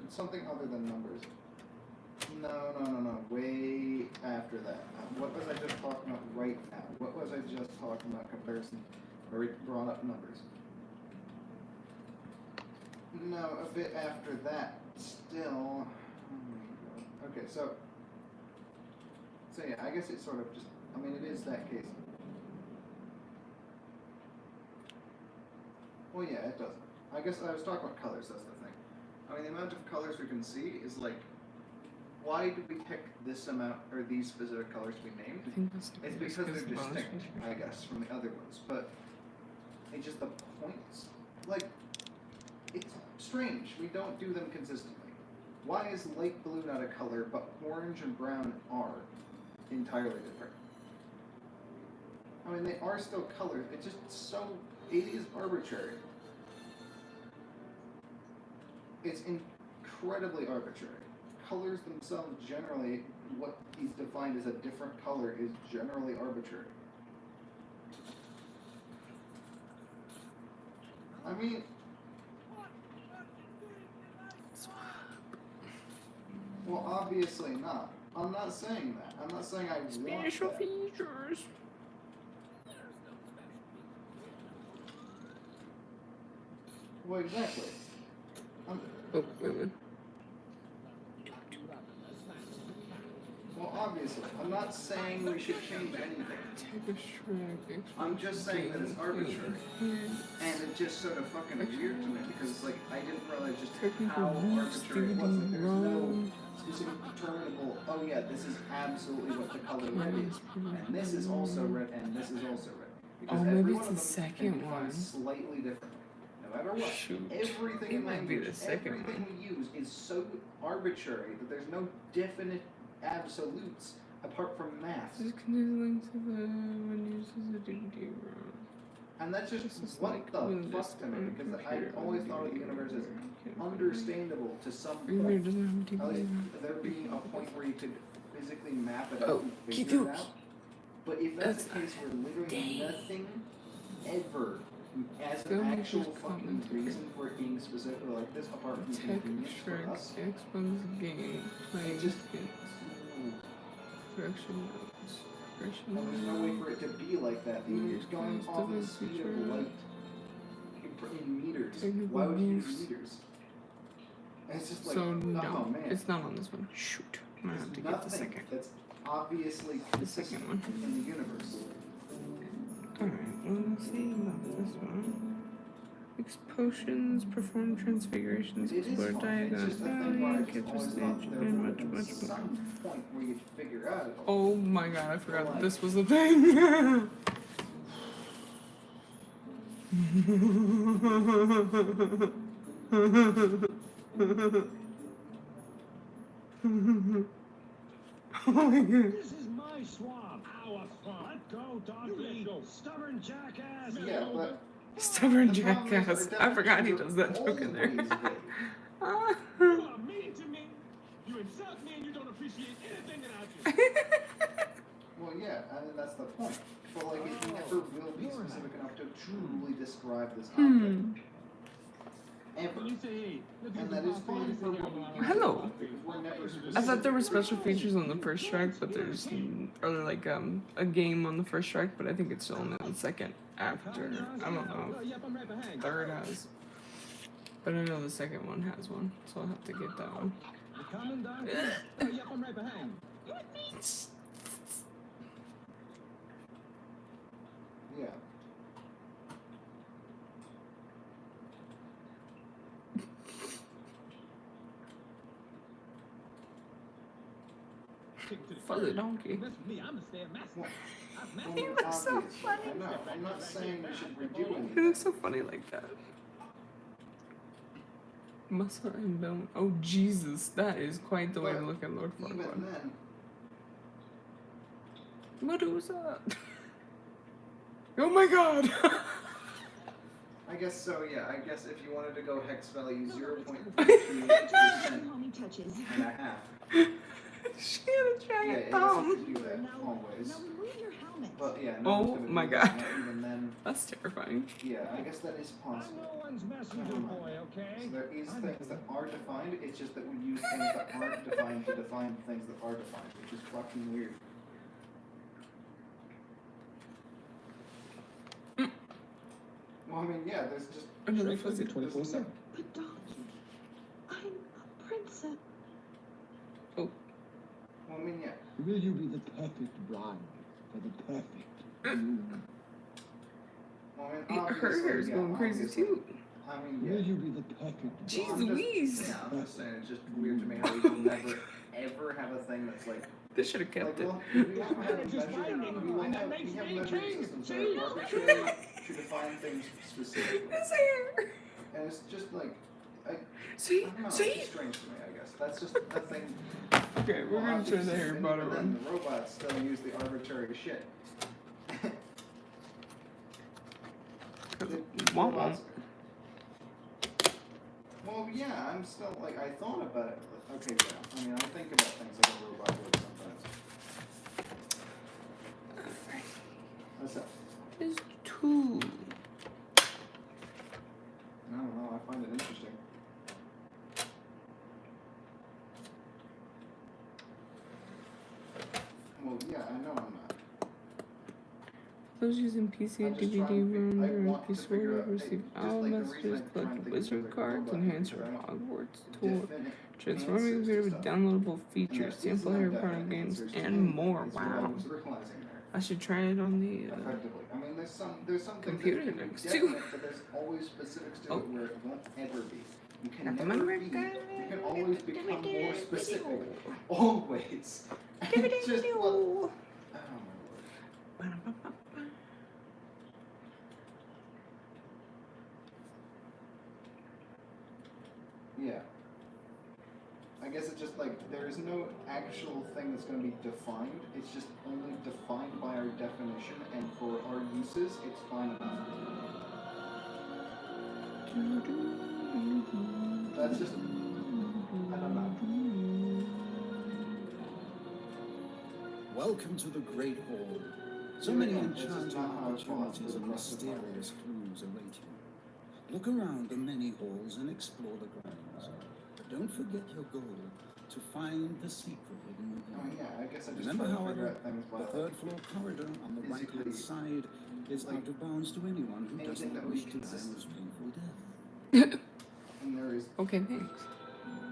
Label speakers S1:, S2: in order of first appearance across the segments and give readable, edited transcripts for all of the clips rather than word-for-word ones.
S1: something other than numbers. No. Way after that. What was I just talking about right now? What was I just talking about comparison? Where it brought up numbers. No, a bit after that. Still. Okay, so yeah, I guess it's sort of just. I mean, it is that case. Well, yeah, it does. I guess I was talking about colors. That's the thing. I mean, the amount of colors we can see is like. Why do we pick this amount or these specific colors to be named? It's because they're distinct, I guess, from the other ones. But it's just the points. Like, it's strange. We don't do them consistently. Why is light blue not a color, but orange and brown are entirely different? I mean, they are still colors. It's just so. It is arbitrary. It's incredibly arbitrary. Colors themselves generally, what is defined as a different color is generally arbitrary. I mean, well, obviously not. I'm not saying that. I'm not saying I want
S2: special
S1: that.
S2: features.
S1: Well, exactly.
S2: Oh, wait a minute.
S1: Well, obviously, I'm not saying we should change anything.
S2: Take a Shrek.
S1: I'm just saying that it's arbitrary. And it's just sort of fucking weird to me because it's like, I didn't realize just how arbitrary it was. Like, there's no specific determinable, oh yeah, this is absolutely what the color red is. And this is also red, and this is also red. Because
S2: Oh,
S1: every
S2: maybe
S1: one
S2: it's
S1: of
S2: the
S1: them
S2: second
S1: can be
S2: one.
S1: defined slightly differently. No matter what,
S2: Shoot.
S1: everything
S2: It
S1: in
S2: might be
S1: language,
S2: the second
S1: everything we use is so arbitrary that there's no definite absolutes apart from math.
S2: This can do links to the when uses a DVD ROM.
S1: And that's just
S2: This is
S1: what
S2: like
S1: the
S2: when
S1: fuck
S2: this
S1: to me,
S2: on
S1: because I
S2: computer
S1: always
S2: on
S1: thought of the
S2: DVD
S1: universe as
S2: ROM.
S1: understandable to some
S2: Maybe it
S1: point.
S2: doesn't have
S1: At least
S2: DVD.
S1: there being a point where you could physically map it out
S2: Oh,
S1: and figure it
S2: Kiku.
S1: out. But if that's
S2: That's
S1: the case where literally nothing ever as an
S2: Filmmakers
S1: actual fucking
S2: commentary.
S1: reason for it being specific like this apart from
S2: Tech
S1: convenience for
S2: Shrek
S1: us,
S2: explains the game. Playing
S1: just-
S2: skins. Production notes. Production
S1: and there's no way for it to be like that. Even
S2: Meters
S1: going
S2: cost
S1: off
S2: of
S1: the
S2: a
S1: speed
S2: feature.
S1: of light in meters.
S2: Technical
S1: Why would you use
S2: moves.
S1: meters? And it's just like,
S2: So
S1: oh
S2: no,
S1: man.
S2: it's not on this one. Shoot, I'm gonna have to get the
S1: Nothing
S2: second.
S1: that's obviously
S2: The
S1: consistent
S2: second one.
S1: in the universe.
S2: Alright, well, let's see about this one. Mix potions, perform transfigurations,
S1: It is
S2: explore
S1: fun. It's
S2: diagonal
S1: just a thing where I
S2: value,
S1: just
S2: capture
S1: always
S2: stage,
S1: thought there
S2: and
S1: would
S2: much,
S1: have been
S2: much more.
S1: some point where you'd figure out it all.
S2: Oh my god, I forgot that this was a thing. Oh my god.
S3: This is my swamp. Our swamp. Let go, donkey. Stubborn jackass.
S1: Yeah, but
S2: Stubborn
S1: the problem is
S2: jackass.
S1: our
S2: I forgot he
S1: definitions
S2: does that
S1: are
S2: joke in there.
S1: always vague.
S3: You are mean to me. You insult me and you don't appreciate anything that I do.
S1: Well, yeah, I mean, that's the point. But, like, it never will be specific enough to truly describe this object. Ever.
S3: When you say, hey, look
S1: And
S3: at
S1: that
S3: the
S1: is fine for what we use.
S2: Hello.
S1: We're never
S2: I thought there were
S1: specific.
S2: special features on the first Shrek, but there's or like a game on the first Shrek, but I think it's only on the second after. I don't know.
S3: Yep, I'm right behind.
S2: Third has. But I know the second one has one, so I'll have to get that one.
S3: You coming, donkey? Yep, I'm right behind.
S1: Yeah.
S2: Fuzzy donkey.
S3: That's me. I'm a stand master.
S1: Well,
S3: I've
S1: well,
S3: mastered
S2: He looks so
S1: obviously,
S2: funny.
S1: I know. I'm not saying we should redo
S2: He
S1: anything.
S2: looks so funny like that. Muscle and bone. Oh Jesus, that is quite the way to look at Lord
S1: Even
S2: Farquaad.
S1: then,
S2: Medusa. Oh my god.
S1: I guess so, yeah. I guess if you wanted to go hex value 0.38%
S4: Homie touches.
S1: and a half.
S2: She had a
S1: Yeah,
S2: giant
S1: it
S2: thumb.
S1: doesn't do that always.
S4: Now remove your helmet.
S1: But yeah, no
S2: Oh
S1: one's gonna
S2: my
S1: do
S2: God.
S1: that. Not even then.
S2: That's terrifying.
S1: Yeah, I guess that is
S3: I'm
S1: possible.
S3: no one's messenger boy, okay?
S1: So there is things that are defined, it's just that we use things that aren't defined to define things that are defined, which is fucking weird. Well, I mean, yeah, there's just...
S2: Another
S3: Shrek
S2: fuzzy.
S3: 24/7.
S4: But Donkey, I'm a princess.
S1: Well, I mean, yeah.
S5: Will you be the perfect bride for the perfect groom?
S1: Well, I mean,
S2: Her
S1: obviously,
S2: hair's
S1: yeah,
S2: going crazy
S1: obviously.
S2: too.
S1: I mean,
S5: Will
S1: yeah.
S5: you be the perfect
S2: Jeez
S1: I'm just-
S2: Louise.
S1: Yeah, I'm just saying, it's just weird to me how we will never, ever have a thing that's like...
S2: They should have kept it.
S1: well, we have
S3: It's just finding
S1: we
S3: one that
S1: have
S3: makes me
S1: measuring
S3: king.
S1: systems
S3: See?
S1: that are arbitrary to define things specifically.
S2: His hair.
S1: And it's just like, I
S2: See?
S1: don't know, it's
S2: See?
S1: just strange to me, I guess. That's just a thing.
S2: Okay, we're gonna turn the hair bottom
S1: But then
S2: on.
S1: the robots still use the arbitrary shit.
S2: Womp.
S1: Well, yeah, I'm still, like, I thought about it. But okay, yeah. I mean, I think about things like a robot would sometimes. What's up?
S2: There's two.
S1: I don't know, I find it interesting. Well, yeah, I know I'm not.
S2: Those using PC,
S1: I'm just
S2: DVD,
S1: trying to
S2: ROM,
S1: I
S2: or
S1: want to figure
S2: PS4
S1: out,
S2: receive
S1: just
S2: all
S1: like the
S2: messages,
S1: reason I try
S2: collect
S1: and think
S2: wizard
S1: of
S2: cards,
S1: robot
S2: enhance
S1: because
S2: your
S1: I want
S2: Hogwarts tour,
S1: definite
S2: transforming
S1: answers
S2: computer
S1: to
S2: with
S1: stuff.
S2: downloadable
S1: And
S2: features,
S1: there is
S2: sample
S1: no
S2: Harry
S1: definite
S2: Potter games,
S1: answers to
S2: and
S1: anything,
S2: more.
S1: is what I
S2: Wow.
S1: was realizing there.
S2: I should try it on the
S1: Effectively. I mean, there's some things
S2: computer
S1: that can be
S2: next
S1: definite,
S2: too.
S1: but there's always specifics to
S2: Oh.
S1: it where it won't ever be. You can
S2: Happy
S1: never
S2: birthday.
S1: be. You can always become more specific. Always. And it's just what... Oh my word. Yeah. I guess it's just like there is no actual thing that's going to be defined. It's just only defined by our definition, and for our uses, it's fine enough. That's just, I don't know.
S5: Welcome to the Great Hall. So
S1: Yeah,
S5: many
S1: this is
S5: enchanting
S1: not how it's
S5: opportunities and
S1: across the board.
S5: mysterious clues await you. Look around the many halls and explore the grounds. But don't forget your goal, to find the secret hidden
S1: Oh
S5: within.
S1: yeah, I guess I just
S5: Remember,
S1: try to figure
S5: however,
S1: out things by
S5: the third floor corridor on the
S1: physically,
S5: right-hand side is
S1: like,
S5: out of bounds to anyone who does
S1: anything
S5: not
S1: that would
S5: wish
S1: be
S5: to die
S1: consistent.
S5: a painful death.
S1: and there is
S2: Okay, thanks.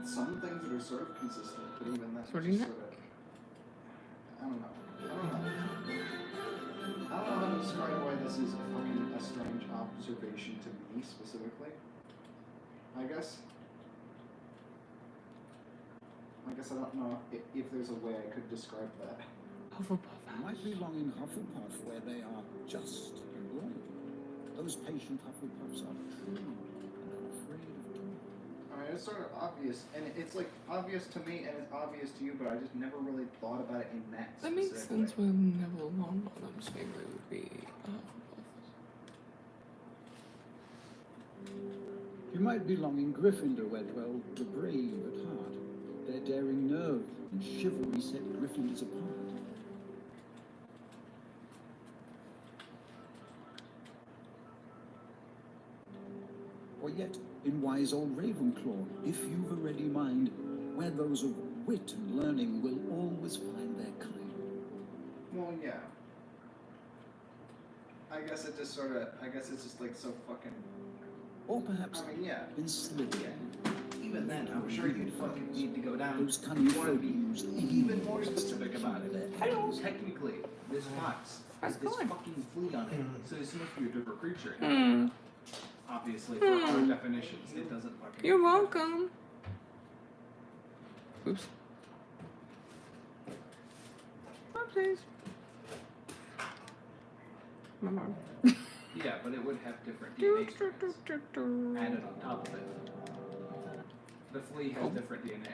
S1: some things that are sort of consistent, but even that's
S2: Sort
S1: just
S2: of
S1: sort of, I don't know. I don't know how to describe why this is fucking a strange observation to me specifically. I guess I don't know if there's a way I could describe that.
S2: Hufflepuff
S5: You might belong in Hufflepuff where they are just and loyal. Those patient Hufflepuffs are true and unafraid of dawn.
S1: I mean, it's sort of obvious, and it's like obvious to me, and it's obvious to you, but I just never really thought about it in that.
S2: That makes
S1: specific
S2: sense
S1: way.
S2: when Neville Longbottom's favorite would be Hufflepuff.
S5: You might belong in Gryffindor where dwell the brave at heart. Their daring nerve and chivalry set Gryffindors apart. Or yet, in wise old Ravenclaw, if you've a ready mind, where those of wit and learning will always find their kind.
S1: Well, yeah. I guess it just sort of. I guess it's just like so fucking.
S5: Or perhaps
S1: I mean, yeah.
S5: in Slytherin.
S1: Even then, I'm sure you'd fucking need to go down.
S5: Those cunning
S1: You want to
S5: folk
S1: be
S5: used
S1: even more specific about it.
S2: Hello.
S1: Technically, this box has
S2: How's it
S1: this
S2: going?
S1: fucking flea on it, so it's supposed to be a different creature.
S2: Hmm.
S1: Obviously, for our definitions, it doesn't fucking.
S2: You're welcome. Oops. Oopsies. My mom.
S1: Yeah, but it would have different DNA strands added on top of it. The flea has different DNA.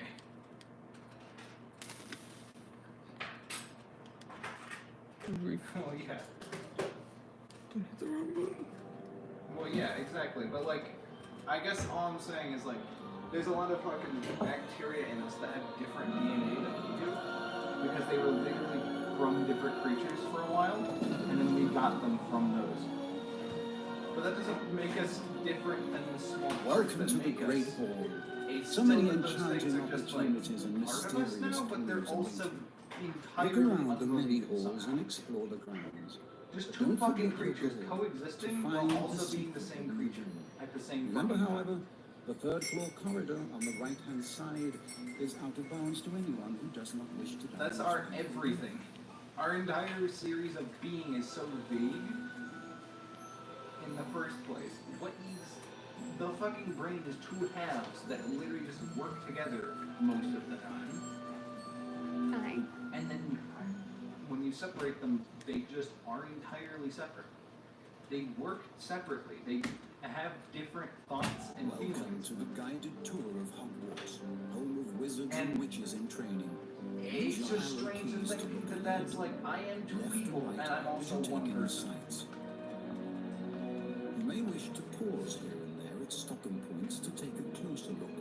S1: Oh yeah.
S2: Don't hit the wrong button.
S1: Well, yeah, exactly. But like, I guess all I'm saying is like, There's a lot of fucking bacteria in us that have different DNA than we do, because they were literally from different creatures for a while, and then we got them from those. But that doesn't make us different than the small parts
S5: Welcome
S1: that
S5: to the
S1: make
S5: Great
S1: us.
S5: Hall.
S1: It's
S5: So
S1: still
S5: many
S1: that those things
S5: enchanting
S1: are just like
S5: opportunities and
S1: part of us
S5: mysterious
S1: now, but they're
S5: clues
S1: also
S5: awaiting.
S1: entirely
S5: Look around the many
S1: unrelated
S5: halls
S1: somehow.
S5: and explore the grounds.
S1: Just
S5: But
S1: two
S5: don't
S1: fucking
S5: forget your
S1: creatures
S5: goal,
S1: coexisting
S5: to
S1: while
S5: find
S1: also
S5: the
S1: being the
S5: secret
S1: same creature at the same
S5: Remember,
S1: fucking time.
S5: however, the third floor corridor on the right-hand side is out of bounds to anyone who does not wish to.
S1: That's our everything. Our entire series of being is so vague in the first place. What is the fucking brain is two halves that literally just work together most of the time.
S2: Hi.
S1: And then when you separate them, they just are entirely separate. They work separately. They have different thoughts and
S5: Welcome
S1: feelings.
S5: to the guided tour of Hogwarts, home of wizards and,
S1: And
S5: witches in training.
S1: It's
S5: Use your
S1: just
S5: arrow
S1: strange to
S5: keys
S1: think
S5: look
S1: that
S5: ahead,
S1: that's like, I am two
S5: left
S1: people,
S5: and
S1: and
S5: right
S1: I'm also
S5: as you
S1: one
S5: take in the
S1: person.
S5: sights. You may wish to pause here and there at stopping points to take a closer look,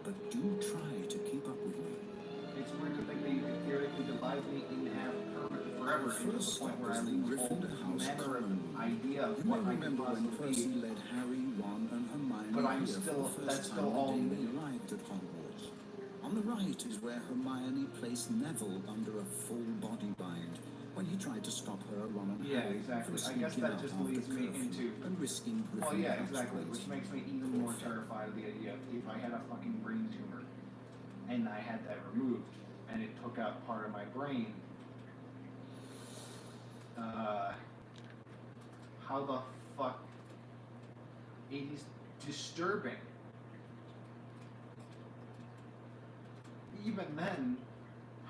S5: but do try to keep up with me.
S1: It's weird to think that you could theoretically divide me in half forever into the
S5: First
S1: point
S5: stop
S1: where I
S5: is the
S1: lose all
S5: Gryffindor House
S1: manner of
S5: common.
S1: idea of
S5: You may
S1: what I could
S5: remember when
S1: possibly
S5: Percy
S1: be.
S5: led Harry, Ron, and Hermione
S1: But I'm
S5: here
S1: still-
S5: for the
S1: that's
S5: first
S1: still
S5: time
S1: all
S5: the day
S1: me.
S5: they arrived at Hogwarts. On the right is where Hermione placed Neville under a full body bind when he tried to stop her, Ron, and
S1: Yeah,
S5: Harry
S1: exactly.
S5: from
S1: I guess
S5: sneaking
S1: that
S5: out
S1: just
S5: after
S1: leads me
S5: curfew
S1: into-
S5: and risking Gryffindor
S1: Well, yeah,
S5: House
S1: exactly.
S5: points.
S1: Which makes me even more terrified of the idea of if I had a fucking brain tumor and I had that removed and it took out part of my brain. How the fuck? It is disturbing. Even then,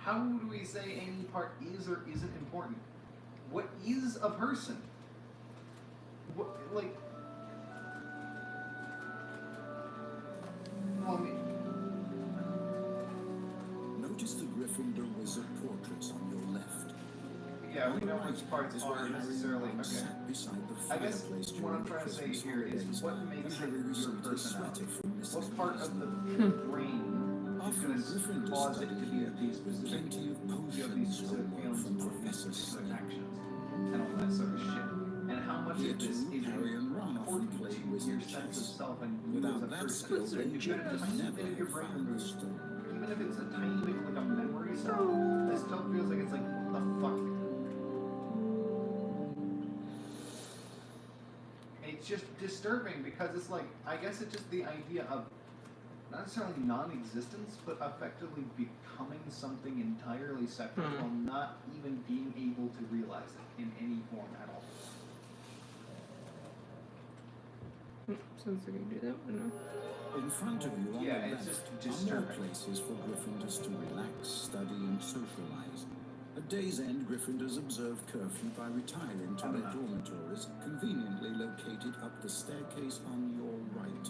S1: how do we say any part is or isn't important? What is a person? What, like, well, I mean,
S5: Notice the Gryffindor wizard portraits on your left.
S1: yeah,
S5: On
S1: we
S5: the
S1: know
S5: right
S1: which parts
S5: is where
S1: aren't
S5: Harry
S1: necessarily,
S5: and Ron
S1: okay.
S5: sat beside the
S1: I guess
S5: fireplace
S1: what
S5: during
S1: I'm
S5: the
S1: trying to say
S5: Christmas
S1: here is
S5: holidays,
S1: what
S5: and
S1: makes it
S5: Harry
S1: your
S5: received his
S1: personality?
S5: sweater from Mrs.
S1: What part of the
S5: Weasley.
S1: brain is
S5: After
S1: going
S5: a
S1: to
S5: Gryffindor
S1: cause it
S5: study
S1: to be
S5: here,
S1: these
S5: with
S1: specific,
S5: plenty of
S1: you have these
S5: potions
S1: specific
S5: homework
S1: feelings
S5: from
S1: for these
S5: Professor
S1: specific
S5: Snape.
S1: actions and all that sort of shit? And how much
S5: Here
S1: of this
S5: too,
S1: is
S5: Harry and Ron often
S1: important
S5: play
S1: to
S5: wizard
S1: your sense of
S5: chess.
S1: self and you as
S5: Without
S1: a
S5: that
S1: person?
S5: skill, they
S1: Even
S5: should
S1: if it's a tiny
S5: never
S1: bit of your
S5: have
S1: brain
S5: found the
S1: removed,
S5: stone.
S1: even if it's a tiny bit like a memory cell, it still feels like it's like, what the fuck? It's just disturbing because it's like, I guess it's just the idea of not necessarily non-existence, but effectively becoming something entirely separate while not even being able to realize it in any form at all.
S2: Sounds like I do that one now.
S5: In front of you on
S1: Yeah,
S5: the
S1: it's
S5: left
S1: just
S5: are more
S1: disturbing.
S5: places for Gryffindors to relax, study, and socialize. At day's end, Gryffindors observe curfew by retiring to their dormitories, conveniently located up the staircase on your right.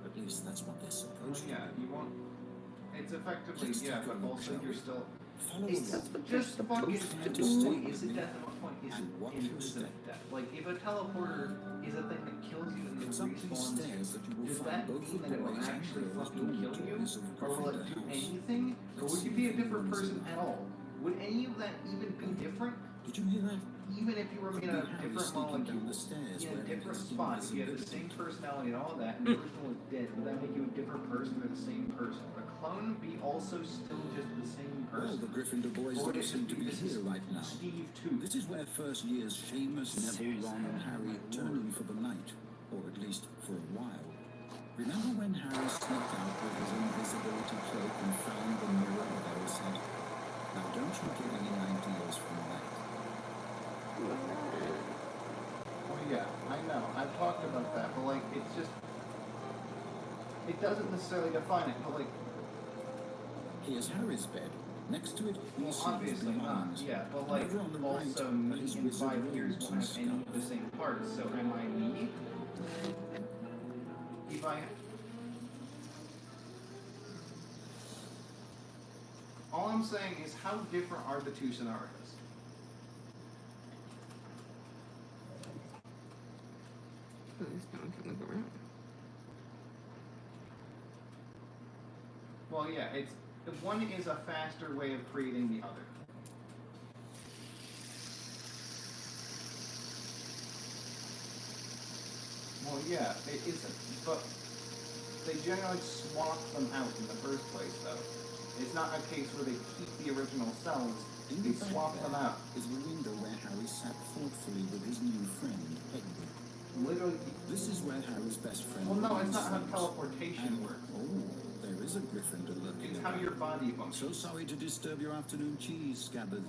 S5: At least that's what they're supposed to
S1: Yeah,
S5: do.
S1: you won't. It's effectively,
S5: Let's
S1: yeah,
S5: take a
S1: but
S5: look,
S1: also
S5: shall
S1: you're
S5: we?
S1: still.
S5: Follow
S1: It's
S5: along.
S1: just fucking.
S5: to do.
S1: Is it death? At what point is
S5: And watch
S1: it?
S5: your
S1: Is
S5: step.
S1: it death? Like if a teleporter is a thing that kills you and then
S5: It's up these
S1: respawns you,
S5: stairs that you will
S1: does
S5: find
S1: that
S5: both
S1: mean
S5: the
S1: that it will
S5: boys and
S1: actually
S5: girls
S1: fucking kill you,
S5: dormitories of
S1: or will it
S5: Gryffindor
S1: do
S5: House.
S1: anything, or would you be a different person at all? Would any of that even be different?
S5: Did you hear that?
S1: Even if you were made out of
S5: Harry
S1: different
S5: sneaking down the
S1: molecules,
S5: stairs
S1: in a
S5: wearing
S1: different
S5: his
S1: spot, if you had the
S5: invisibility
S1: same personality and all that, and the person was dead, would that make you a different person or the same person? Would a clone be also still just the same
S5: Well,
S1: person?
S5: the Gryffindor boys
S1: Or would
S5: don't
S1: it
S5: seem
S1: just
S5: to be
S1: this is
S5: here right now.
S1: Steve too.
S5: This is where first years Seamus, Neville, Ron, and Harry turn in for the night, or at least for a while. Remember when Harry sneaked out with his invisibility cloak and found the mirror of Erised? Now don't you get any ideas from that?
S1: Oh yeah, I know. I've talked about that, but like, it's just, it doesn't necessarily define it, but like,
S5: Here's Harry's bed. Next to it, he
S1: well,
S5: sees
S1: obviously not,
S5: belongings.
S1: yeah, but like,
S5: Over on the right
S1: also
S5: are
S1: me
S5: his
S1: in
S5: wizard
S1: 5 years
S5: robes
S1: won't
S5: and
S1: have any of the
S5: scarf.
S1: same parts, so am I me? If I... All I'm saying is, how different are the two scenarios?
S2: At least no one can look around.
S1: Well, yeah, it's one is a faster way of creating the other. Well, yeah, it isn't, but they generally swap them out in the first place, though. It's not a case where they keep the original cells, they swap them out.
S5: Is the window where Harry sat thoughtfully with his new friend, Peggy.
S1: Literally.
S5: This is where Harry's best friend.
S1: Well, no, it's not how
S5: sits.
S1: teleportation works.
S5: Oh, there is a Gryffindor lurking.
S1: It's how your body
S5: I'm
S1: functions.
S5: so sorry to disturb your afternoon cheese, Scabbers.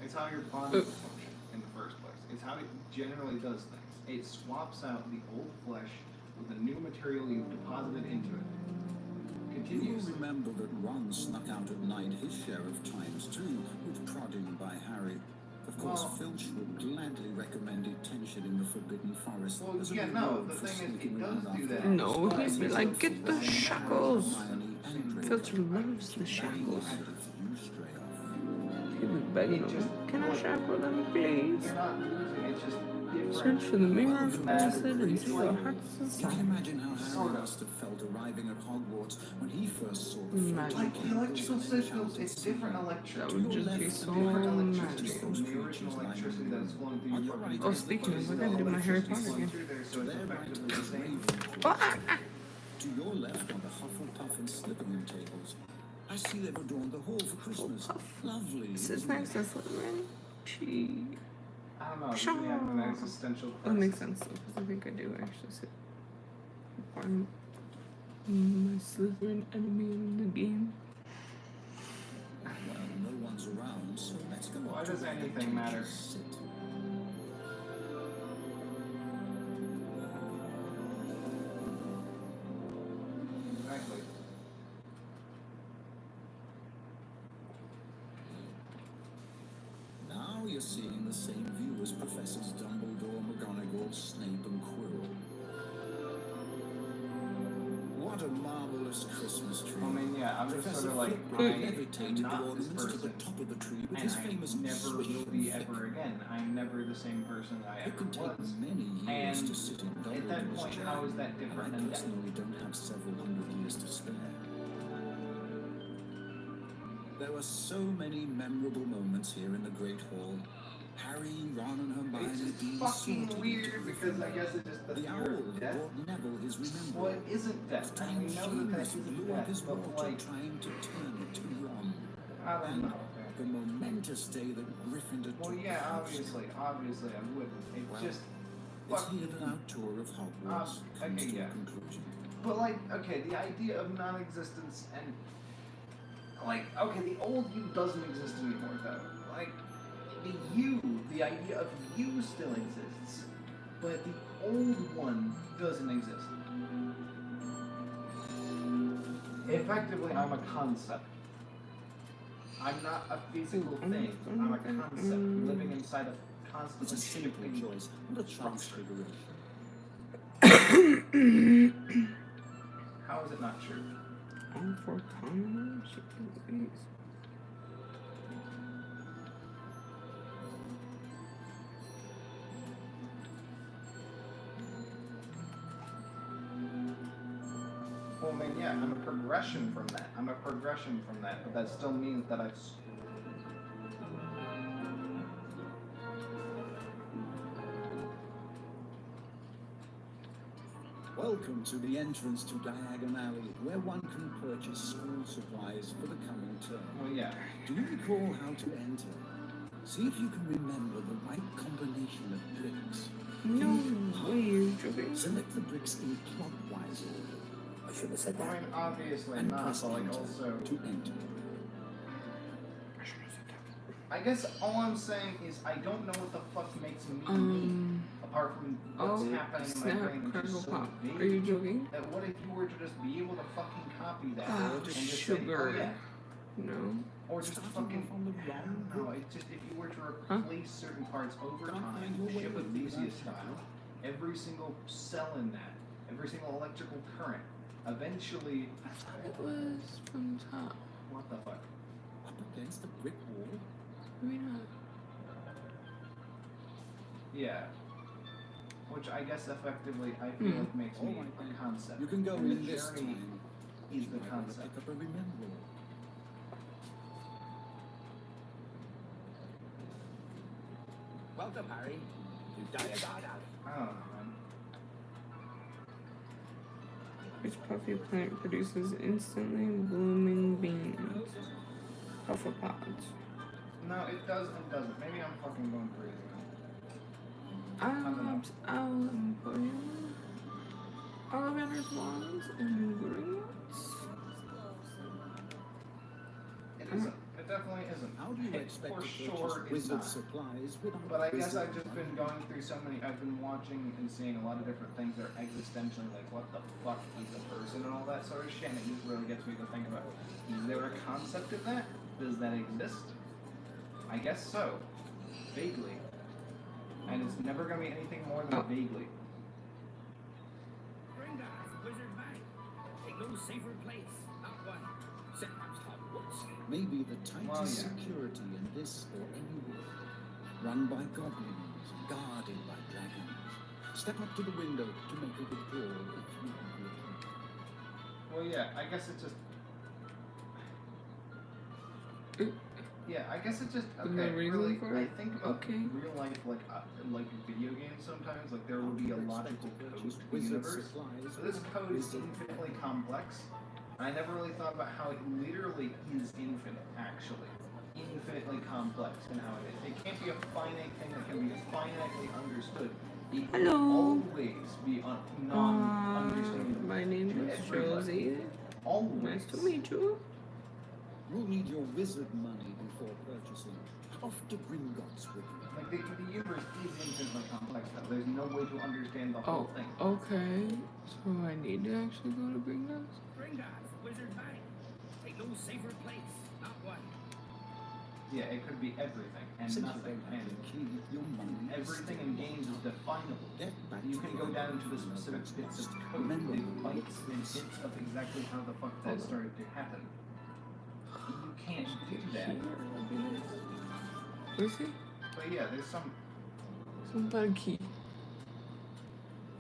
S1: It's how your body functions in the first place. It's how it generally does things. It swaps out the old flesh with the new material you've deposited into it.
S5: You
S1: Continues.
S5: will remember that Ron snuck out at night his share of times too, with prodding by Harry. Of course,
S1: Well-
S5: Filch would gladly recommend detention in the Forbidden Forest.
S1: Well,
S5: as a
S1: yeah, no,
S5: reward
S1: the
S5: for
S1: thing is,
S5: sneaking
S1: it does
S5: around
S1: do
S5: after
S1: that.
S5: Harry.
S2: No, he'd be like, get the shackles.
S5: Hermione and Ron.
S2: Filch loves the shackles.
S5: If you stray off.
S2: He'd be begging
S1: It just-
S2: him, can I shackle them, please?
S1: You're not losing, it's just different.
S2: Search for the mirror of acid and see what hearts
S5: You
S2: inside.
S5: can imagine how Harry
S1: Sort of.
S5: must have felt arriving at Hogwarts when he first saw
S2: Magic.
S1: Like the electrical signals, it's different electricity.
S2: That would just be so
S1: Different electricity
S2: magical.
S1: from the original electricity that's flowing through your body.
S2: Oh, speaking of, I gotta do my Harry Potter
S1: Flowing
S2: again.
S1: through there, so
S5: To
S1: it's
S5: their right
S1: effectively the
S5: is
S1: same.
S5: Ravenclaw. To your left are the Hufflepuff and Slytherin tables. I see they've adorned the hall for Christmas. Lovely.
S2: Sits
S5: isn't
S2: next
S5: it?
S2: to Slytherin. She.
S1: I don't know, usually I'm an existential
S2: That makes
S1: crisis.
S2: sense though, because I think I do actually sit. I'm my Slytherin enemy in the game.
S5: Well, no one's around, so let's go
S1: Why
S5: up to
S1: does
S5: where the
S1: anything matter?
S5: teachers sit.
S1: Exactly.
S5: Now you're seeing the same view as Professors Dumbledore, McGonagall, Snape, and Quirrell. What a marvelous Christmas tree.
S1: I mean, yeah, I'm just
S5: Professor
S1: sort of like,
S5: Flitwick
S1: I am
S5: levitated the
S1: not this
S5: ornaments to the
S1: person,
S5: top of the tree with
S1: and
S5: his
S1: I
S5: famous
S1: never
S5: swish
S1: will
S5: and
S1: be
S5: flick.
S1: ever again. I'm never the same person I
S5: It
S1: ever
S5: could take
S1: was.
S5: many years
S1: And
S5: to sit in
S1: at that
S5: Dumbledore's
S1: point,
S5: chair,
S1: how is that
S5: and
S1: different
S5: I
S1: than death?
S5: personally don't have several hundred years to spare. There are so many memorable moments here in the Great Hall. Harry, Ron, and Hermione
S1: It's just
S5: being
S1: fucking
S5: sorted
S1: weird
S5: into
S1: because I
S5: Gryffindor.
S1: guess it's just the
S5: The
S1: fear
S5: owl
S1: of death.
S5: brought Neville his remembrance.
S1: Well, it isn't death. And we know that that isn't
S5: blew up
S1: death,
S5: his
S1: but
S5: water
S1: like,
S5: trying to turn it to Ron.
S1: I don't
S5: And
S1: know.
S5: the momentous day that Gryffindor
S1: Well,
S5: took
S1: yeah,
S5: possession.
S1: obviously I wouldn't. It
S5: Well,
S1: just,
S5: It's
S1: fuck.
S5: here that our tour of Hogwarts comes
S1: okay,
S5: to
S1: yeah.
S5: a conclusion.
S1: But like, okay, the idea of non-existence and like, okay, the old you doesn't exist anymore though. Like, the idea of you still exists, but the old one doesn't exist. Effectively, I'm a concept. I'm not a physical thing. I'm a concept living inside a
S5: It's
S1: constantly
S5: a simple
S1: shifting
S5: choice, not a transfiguration.
S1: How is it not true?
S2: All for common please.
S1: Well, I mean, yeah, I'm a progression from that. I'm a progression from that, but that still means that I've.
S5: Welcome to the entrance to Diagon Alley, where one can purchase school supplies for the coming term.
S1: Well, yeah.
S5: Do you recall how to enter? See if you can remember the right combination of bricks.
S2: No way, you're joking.
S5: Select the bricks in clockwise order. I should have said
S1: I mean, obviously
S5: And
S1: not,
S5: press
S1: but like
S5: enter
S1: also.
S5: to enter.
S1: I guess all I'm saying is I don't know what the fuck makes me me, apart from what's
S2: Oh,
S1: happening in my
S2: snap,
S1: brain, which is
S2: Crackle
S1: so
S2: Pop.
S1: vague.
S2: Are you joking?
S1: That what if you were to just be able to fucking copy that
S2: Oh,
S1: and just
S2: sugar.
S1: say, oh, yeah,
S2: No.
S1: or just fucking.
S5: from the
S1: I
S5: wrong
S1: don't know. It's just if you were to
S2: Huh?
S1: replace certain parts over
S5: Don't
S1: time,
S5: find your way
S1: ship
S5: to
S1: with
S5: the
S1: Theseus
S5: right
S1: style, every single cell in that, every single electrical current, eventually.
S2: It was from the top.
S1: What the fuck?
S5: Up against the brick wall.
S2: Maybe not.
S1: Yeah. Which I guess effectively I feel like makes me
S5: Alright
S1: a
S5: then.
S1: concept.
S5: You can go
S1: And
S5: in
S1: the
S5: this
S1: journey
S5: time.
S1: is the
S5: You might want to
S1: concept.
S5: pick up a remember.
S3: Welcome, Harry. To Diagon Alley.
S1: I don't know, man.
S2: Which puffy plant produces instantly blooming beans? Pufferpods.
S1: No, it does and doesn't. Maybe I'm fucking going crazy. don't know.
S2: Olives, Emporium. Ollivander's wands and ingredients.
S1: It isn't. It definitely isn't.
S5: How do you
S1: It
S5: expect
S1: for
S5: to
S1: sure
S5: purchase
S1: is
S5: wizard
S1: not.
S5: supplies without
S1: But I guess
S5: wizard
S1: I've just
S5: money?
S1: been going through so many. I've been watching and seeing a lot of different things that are existentially like, what the fuck is a person and all that sort of shit. And it just really gets me to think about: is there a concept of that? Does that exist? I guess so, vaguely. And it's never gonna be anything more than vaguely.
S3: Gringotts, Wizard Bank. Ain't no safer place. Not one. Sometimes Hogwarts.
S5: Maybe the tightest
S1: Well, yeah.
S5: security in this or any world. Run by goblins, guarded by dragons. Step up to the window to make a withdrawal if you want to return.
S1: Well, yeah. I guess it just. Yeah, I guess it just
S2: Is there
S1: okay.
S2: a reason
S1: Really,
S2: for
S1: I
S2: it?
S1: think about
S2: Okay.
S1: real life like video games. Sometimes like there will be a logical code to the
S5: Wizard
S1: universe.
S5: supplies
S1: So this code is
S5: wizard
S1: infinitely complex. And I never really thought about how it literally is infinite. Actually, infinitely complex in how it is. It can't be a finite thing that can be finitely understood. It can
S2: Hello.
S1: always be non-understandable.
S2: My name
S1: to
S2: is
S1: everybody.
S2: Josie.
S1: Always.
S2: Nice to meet you.
S5: You'll need your wizard money before purchasing. Off to Gringotts with you.
S1: Like the universe is infinitely complex. Though. There's no way to understand the whole
S2: Oh,
S1: thing.
S2: okay. So I need to actually go to Gringotts?
S3: Gringotts, Wizard Bank. Ain't no safer place. Not one.
S1: Yeah, it could be everything and
S5: Since you
S1: nothing.
S5: don't have
S1: And
S5: the key, your money is
S1: everything
S5: still
S1: in
S5: yours.
S1: games is definable.
S5: Get back
S1: You
S5: to
S1: can
S5: the
S1: go down
S5: island
S1: into the
S5: for
S1: specific
S5: next
S1: bits of
S5: quest.
S1: code,
S5: Remember,
S1: the bytes and bits of exactly how the fuck that started to happen. You can't do that.
S2: Where's he?
S1: But yeah, there's some.
S2: Something about a key.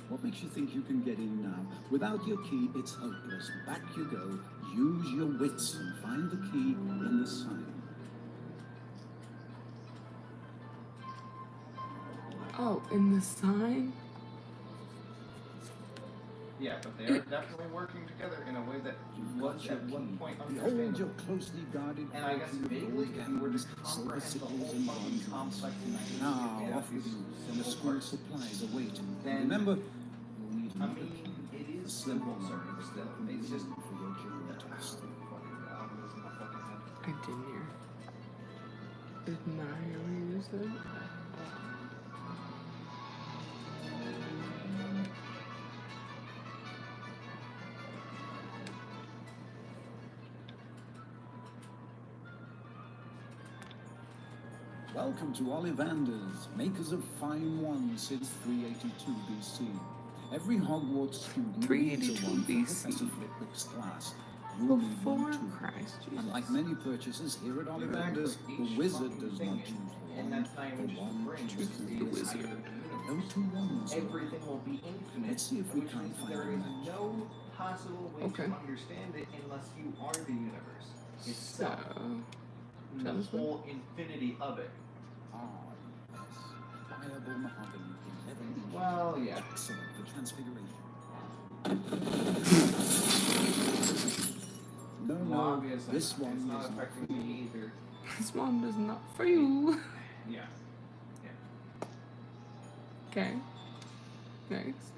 S5: What makes you think you can get in now? Without your key, it's hopeless. Back you go. Use your wits and find the key in the sign.
S2: Oh, in the sign?
S1: Yeah, but they are definitely working together in a way that was at one point
S5: Behold your
S1: understandable.
S5: closely guarded
S1: And I guess vaguely, if you were to
S5: silver
S1: comprehend the
S5: sickles
S1: whole
S5: and
S1: fucking
S5: bronze
S1: complex and
S5: Now, off with you. The
S1: simple
S5: school
S1: parts.
S5: supplies are waiting.
S1: Then-
S5: Remember, you'll need
S1: I
S5: another
S1: mean,
S5: key.
S1: it
S5: A
S1: is
S5: simple
S1: simple, sir,
S5: one
S1: but still,
S5: that
S1: it's just.
S5: for your journey test.
S2: I didn't hear. Did not hear what you said.
S5: Welcome to Ollivanders, makers of fine wands since 382 BC. Every Hogwarts student
S2: 382
S5: needs a wand for
S2: BC.
S5: Professor Flitwick's class. You'll need
S2: Before
S5: one too.
S2: Christ
S5: And
S2: Jesus.
S5: like many purchases here at Ollivanders, the wizard does not choose the
S1: And
S5: wand,
S1: that's not
S5: the
S1: even just
S5: wand
S1: brains,
S5: chooses
S1: it's
S5: the
S1: the
S5: wizard.
S1: entire
S5: No
S1: universe.
S5: two wands.
S1: Everything will be infinite.
S5: Let's see if we
S1: which
S5: can't
S1: means
S5: find
S1: there
S5: a
S1: is
S5: match.
S1: no possible way
S2: Okay.
S1: to understand it unless you are the universe
S2: So,
S1: itself. The
S2: this one?
S1: whole infinity of it.
S5: Ah, yes. Pliable mahogany, 11 inches.
S1: Well, yeah.
S5: Excellent for transfiguration. No,
S1: Well,
S5: no,
S1: obviously
S5: this
S1: not.
S5: one
S1: It's
S5: is
S1: not
S5: not
S1: affecting
S5: for you.
S1: me either.
S2: this one is not for you.
S1: Yeah.
S2: Okay. Next.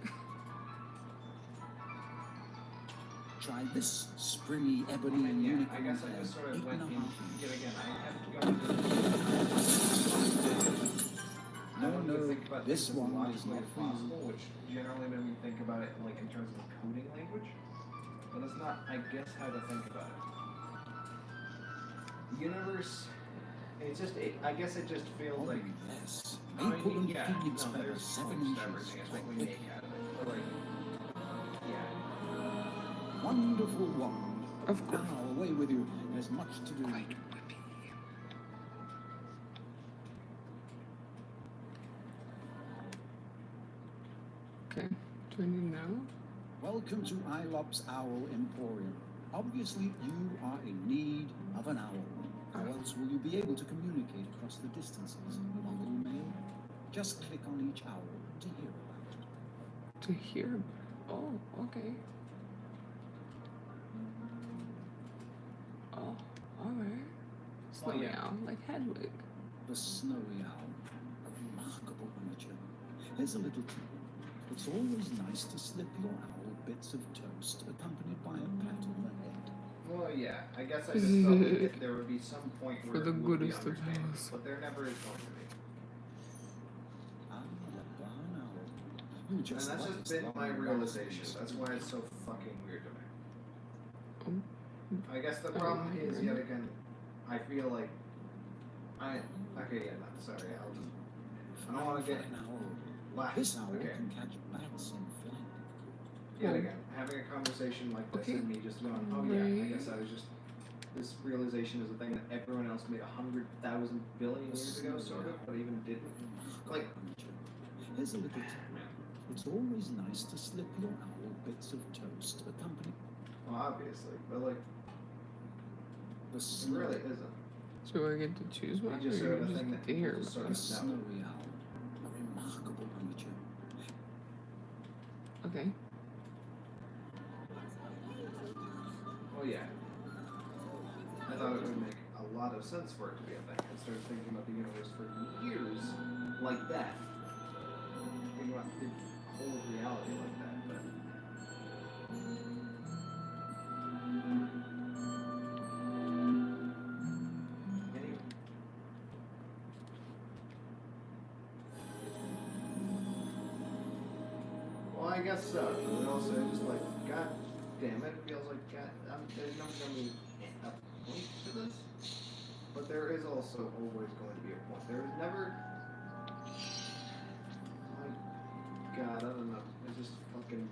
S5: Try this springy ebony
S1: And yeah, I
S5: unicorn
S1: guess I
S5: hair,
S1: just sort of
S5: 8
S1: went
S5: and a
S1: in
S5: half
S1: yet
S5: inches.
S1: again. I have to go into I
S5: No,
S1: wanted to
S5: no,
S1: think about
S5: this
S1: things as
S5: one is
S1: logically
S5: not
S1: as
S5: for you.
S1: possible, which generally made me think about it like in terms of coding language. But it's not, I guess, how to think about it. Universe, it's just, I guess it just feels
S5: Oh,
S1: like.
S5: yes.
S1: I mean,
S5: Maple and
S1: yeah,
S5: Phoenix
S1: no,
S5: feather,
S1: there's
S5: 7
S1: most
S5: inches.
S1: everything is what we
S5: Thick.
S1: make out of it. But like, yeah.
S5: Wonderful wand.
S2: Of course.
S5: Now, away with you. There's much to do.
S2: Okay. Do I need now?
S5: Welcome to Ilop's Owl Emporium. Obviously, you are in need of an owl. How else will you be able to communicate across the distances? Mobile mail? Just click on each owl to hear about it.
S2: To hear. Oh, okay. Oh, alright. Snowy owl, like Hedwig.
S5: The snowy owl, a remarkable creature. Here's a little tip. It's always nice to slip your owl bits of toast accompanied by a pat on the head.
S1: Well, yeah, I guess I just thought that there would be some point
S2: For
S1: where
S2: the
S1: it would be
S2: goodest of
S1: understandable,
S2: us.
S1: but there never is going to be.
S5: Ah, the barn owl. You
S1: And
S5: just
S1: that's
S5: like
S1: just
S5: its
S1: been
S5: long
S1: my realization.
S5: raspy
S1: That's why it's so fucking weird to me.
S2: Oh.
S1: I guess the problem is, yet again, I feel like okay, yeah, no, sorry, I'll just, I don't want to get
S5: Fine owl.
S1: last,
S5: This owl
S1: okay.
S5: can catch bats in flight.
S1: Yet again, having a conversation like this
S2: Okay.
S1: and me just going, oh yeah, I
S2: Right.
S1: guess I was just, this realization is a thing that everyone else made 100,000 billion years ago, sort of, but even didn't. Like,
S5: Here's a little tip. It's always nice to slip your owl bits of toast accompanied
S1: well, obviously, but like,
S5: the
S1: it
S5: snow.
S1: really isn't.
S2: So I get to choose one,
S1: just
S2: or
S1: sort
S2: you
S1: of a
S2: just
S1: thing
S2: get
S1: that
S2: to hear
S1: people just
S2: about
S1: sort
S2: it?
S1: of
S5: Snowy owl, a remarkable creature.
S2: Okay.
S1: Well, yeah. I thought it would make a lot of sense for it to be a thing. I started thinking about the universe for years like that. Thinking about the whole reality like that, but. Anyway. Well, I guess so. But also, just like, god damn it, feels like there's never going to be a point to this. But there is also always going to be a point. There is never. My god, I don't know. It's just fucking.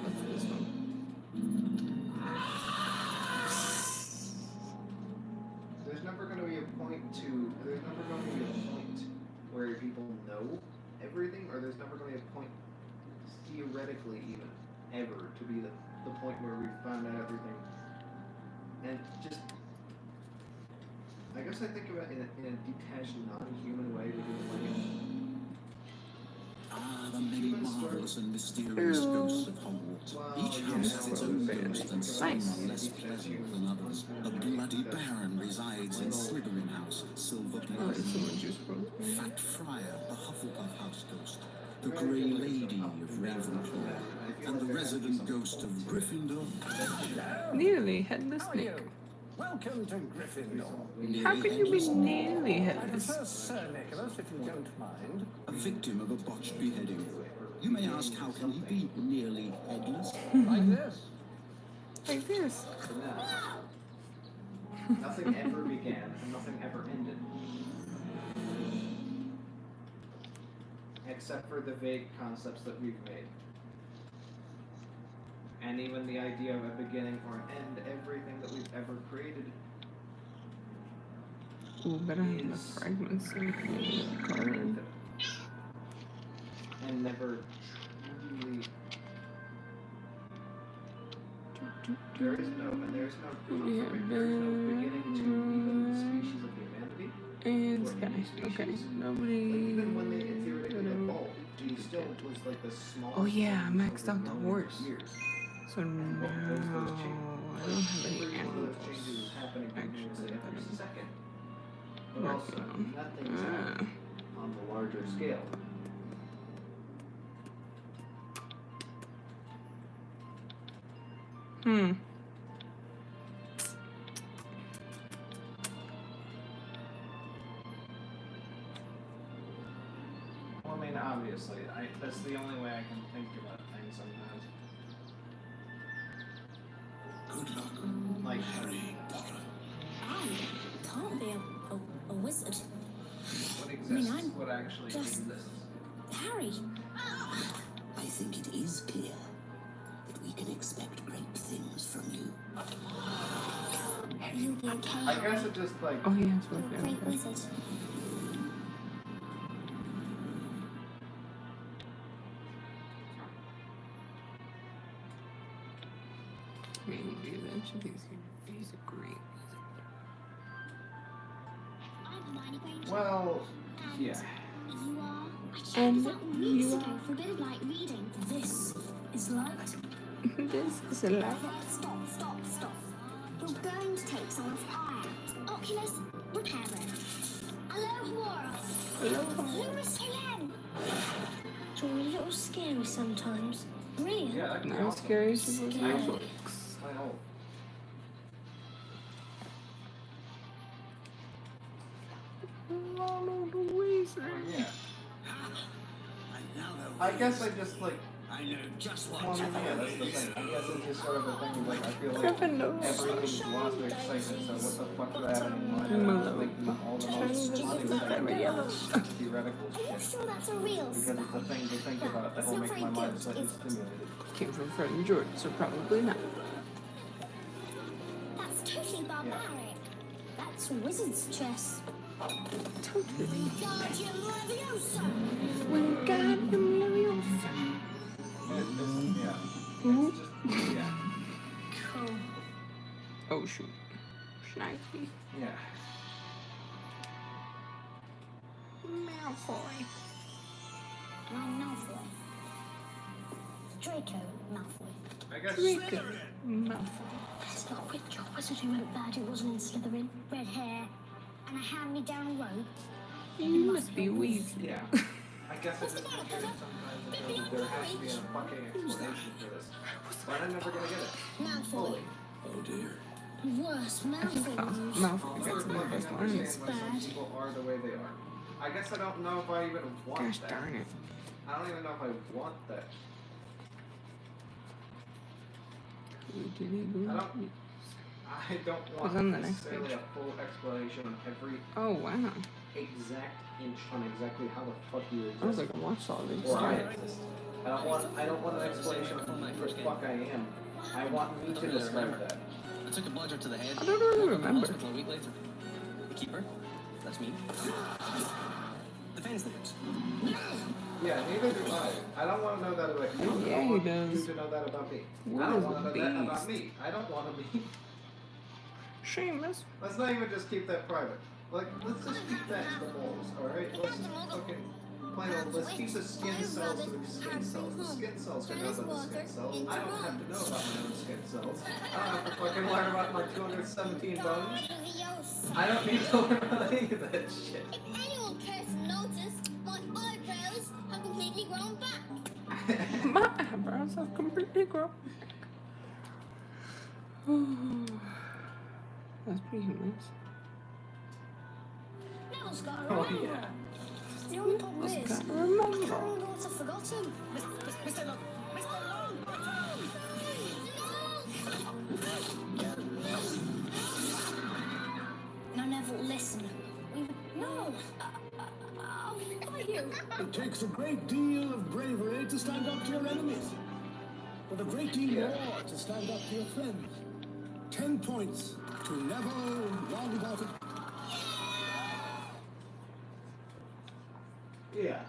S2: What's this one?
S1: There's never going to be a point to. There's never going to be a point where people know everything, or there's never going to be a point, theoretically even, ever, to be the point where we found out everything. And just, I guess I think about it in a detached, non-human way, because like,
S5: Ah, the many
S1: Human story.
S5: marvelous and mysterious ghosts of Hogwarts.
S1: Well,
S5: Each
S1: yeah,
S5: house has its own
S2: well,
S5: ghost, and some
S2: nice.
S5: are less pleasant than others. The Bloody Baron resides in Slytherin House, Silver
S2: Oh, it's so
S5: Blazing.
S2: much juice for
S5: Fat Friar, the Hufflepuff House ghost. The Grey Lady of Ravenclaw. And the resident ghost of Gryffindor.
S2: Nearly headless
S6: How are
S2: Nick.
S6: you? Welcome to Gryffindor.
S2: How can you be
S5: headless,
S2: nearly
S6: I
S2: headless?
S6: prefer Sir Nicholas, if you don't mind.
S5: a victim of a botched beheading. You may ask, how can he be nearly headless?
S6: Like this.
S2: Like this.
S1: nothing ever began and nothing ever ended. Except for the vague concepts that we've made. And even the idea of a beginning or an end, everything that we've ever created.
S2: Ooh, better have the fragments in the card.
S1: And never truly. There is no beginning to even the species of humanity.
S2: And
S1: or
S2: Sky.
S1: any
S2: Okay.
S1: species.
S2: Nobody.
S1: Like, even when they theoretically evolved, he still was like the smallest.
S2: Oh, yeah, I
S1: thing
S2: maxed
S1: over
S2: out the
S1: millions of
S2: horse.
S1: years.
S2: So now I don't have any
S1: Every one of those changes
S2: animals.
S1: is happening continuously every second. But
S2: Working
S1: also,
S2: on.
S1: nothing's happening on the larger scale.
S2: Hmm.
S1: Well, I mean, obviously, that's the only way I can think about things sometimes.
S5: Good luck,
S1: Like,
S5: Harry Potter.
S4: I can't be a wizard.
S1: what
S4: mean,
S1: exists,
S4: I'm
S1: what actually
S4: just-
S1: exists.
S4: Harry,
S7: I think it is clear that we can expect great things from you.
S4: you'll be okay.
S1: I guess it just like,
S2: Oh, yeah, it's
S4: You're
S2: worth
S4: a great
S2: it.
S4: wizard.
S2: Maybe eventually he's a great.
S8: I'm Hermione Granger.
S1: Well, yeah.
S8: You are? I checked
S2: And
S8: this out weeks
S2: you
S8: ago
S2: are.
S8: for a bit of light reading. This is light.
S2: This is a lie.
S8: Stop. You're going to take someone's eye out. Oculus, repair it. Aloha. Lewis again.
S4: You're a little scary sometimes.
S8: Brilliant.
S1: Yeah, that'd be
S2: Not as
S1: awesome.
S2: scary as it was in the
S8: Scary.
S2: books.
S1: I know.
S2: Ronald Weasley.
S1: Yeah. I guess I just like.
S5: I know just what
S1: Well, I mean, yeah, that's the thing. I guess it's just sort of a thing of like I feel like
S2: Gryffindor.
S1: everything's lost their excitement. So what the fuck do I have in mind?
S2: Mother.
S1: Like all the
S2: Turn
S1: most
S2: this
S1: funny
S2: into very
S1: things,
S2: yellow.
S1: theoretical
S8: Are you
S1: shit.
S8: sure that's a real
S1: Because
S8: spell?
S1: it's a thing to think about that
S8: It's
S1: will
S8: not
S1: make
S8: very
S1: my mind
S8: good,
S1: slightly
S8: is it?
S1: stimulated.
S2: Came from Fred and George, so probably not.
S8: That's totally barbaric. That's wizard's chess.
S2: Totally.
S8: Guardian Leviosa.
S2: Wingardium Leviosa.
S1: Yeah.
S2: Hmm?
S1: It's just, yeah.
S8: Cool.
S2: Oh shoot. Schneisky.
S1: Yeah.
S2: Malfoy.
S8: I'm Malfoy. Draco Malfoy.
S1: I guess.
S2: Draco Malfoy.
S8: Let's not quit your wizard who went bad who wasn't in Slytherin. Red hair and a hand-me-down robe.
S2: You must be Weasley.
S1: Yeah. I guess I just think sometimes that there has to be a fucking explanation for this. But I'm never gonna get it.
S8: Malfoy.
S1: Fully.
S5: Oh dear.
S8: Worse Malfoy.
S2: Malfoy gets some of the best lines.
S1: Understand why some people are the way they are. I guess I don't know if I even want
S2: Gosh
S1: that.
S2: darn it.
S1: I don't even know if I want that.
S2: Who did he go?
S1: I don't- I don't
S2: What's
S1: want
S2: on the next
S1: necessarily
S2: page?
S1: a full explanation on every
S2: Oh wow.
S1: exact inch on exactly how the fuck you
S2: I was
S1: exist.
S2: like, watch all these.
S1: Or I exist. I don't want an explanation for the fuck I am. I want me to describe that.
S9: I took a bludger to the head.
S2: I don't really remember.
S9: Hospital a week later. The keeper. That's me. The fence leaders.
S1: Yeah, neither do I. I don't want to know that about you.
S2: Yeah,
S1: I
S2: he
S1: want
S2: does.
S1: you to know that about me.
S2: What
S1: I don't
S2: is
S1: want to know
S2: a
S1: that about
S2: beast?
S1: me. I don't want to be.
S2: Shameless.
S1: Let's not even just keep that private. Like, let's just keep that to the moles, alright? Let's just fucking plain old, let's keep the skin cells to the skin cells. The skin cells can know about the skin cells. I don't have to know about my own skin cells. I don't have to fucking learn about my 217 bones.
S8: Leviosa.
S1: I don't need to learn about any of that shit.
S8: If anyone cares to notice, my eyebrows have completely grown back.
S2: My eyebrows have completely grown. That's pretty nice.
S8: Neville's got a
S1: Oh,
S8: remember.
S1: yeah.
S8: The only problem
S2: Just
S8: is,
S2: gotta remember.
S8: Gryffindors have forgotten.
S3: Mr. Longbottom!
S8: Now, Neville, listen. No! I'll fight you.
S6: It takes a great deal of bravery to stand up to your enemies, but a great deal more to stand up to your friends. 10 points to Neville Longbottom.
S1: Yeah.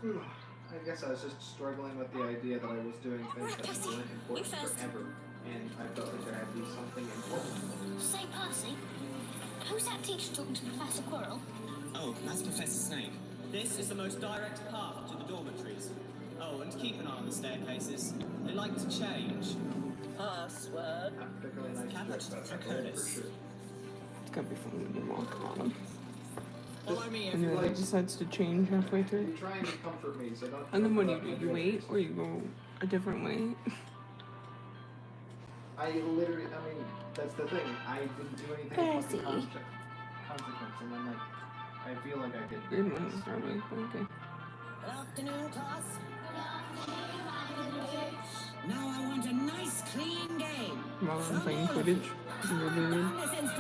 S1: I guess I was just struggling with the idea that I was doing things that weren't important forever. And I felt like there had to be something important.
S8: Say, Percy, who's that teacher talking to Professor Quirrell?
S9: Oh, that's Professor Snape. This is the most direct path to the dormitories. Oh, and keep an eye on the staircases. They like to change. Password.
S1: Not particularly nice trick, but I for sure.
S2: It's gotta be fun when you walk on them.
S9: Follow me if
S2: And
S9: you
S2: then
S9: like.
S2: it decides to change halfway through.
S1: You're trying to comfort me, so don't.
S2: And then what do? You wait or you go a different way?
S1: I literally, I mean, that's the thing. I didn't do anything of fucking
S2: Percy.
S1: consequence, and I'm like, I feel like I did.
S2: Weird one to start with, but okay.
S8: Good afternoon, class.
S7: Now I want a nice, clean game.
S2: While I'm playing Quidditch.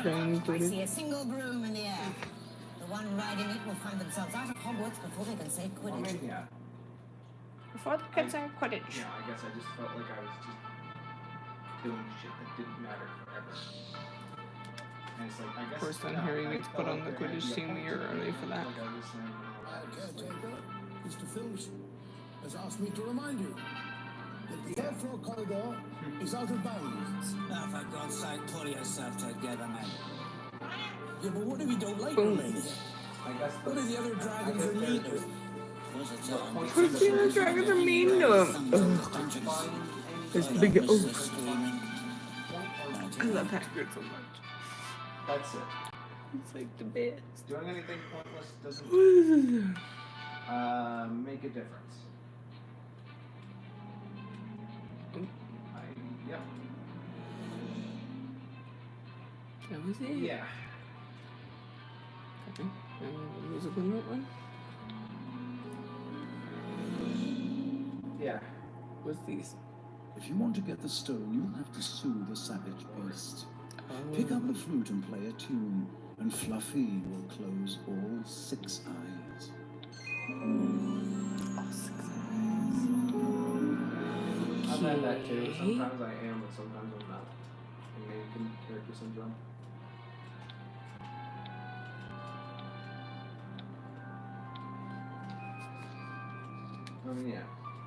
S2: Playing
S7: I
S2: Quidditch.
S7: see a single broom in the air. The one riding it will find themselves out of Hogwarts before they can say
S1: I
S7: Quidditch.
S1: mean, yeah.
S2: Before the kids are Quidditch.
S1: Yeah, I guess I just felt like I was just doing shit that didn't matter forever. And it's like, I guess.
S2: Of course, then
S1: yeah,
S2: Harry
S1: I
S2: gets
S1: felt
S2: put on
S1: like
S2: the
S1: there had to
S2: Quidditch
S1: be a
S2: team a
S1: point
S2: year
S1: to it.
S2: early for that.
S1: Like I was saying,
S6: Our caretaker, Mr. Filch, has asked me to remind you. The third floor corridor is out of bounds.
S5: Now, for God's sake, pull yourself together, man. Yeah, but what if you don't like
S2: Boom.
S5: Romania?
S1: I guess
S5: What if the other dragons are mean to him?
S2: What if the other dragons are mean to him? Ugh. There's big oaks. I love Hagrid so much.
S1: That's it.
S2: It's like the best.
S1: Doing anything pointless doesn't
S2: What is this?
S1: make a difference. Yep.
S2: That was it.
S1: Yeah.
S2: Okay. Music on that one.
S1: Yeah.
S2: What's these?
S5: If you want to get the stone, you'll have to soothe the savage beast. Pick up the flute and play a tune, and Fluffy will close all 6 eyes.
S2: All 6 eyes.
S1: I've had that too. Sometimes I am, and sometimes I'm not. American character syndrome. I mean, yeah.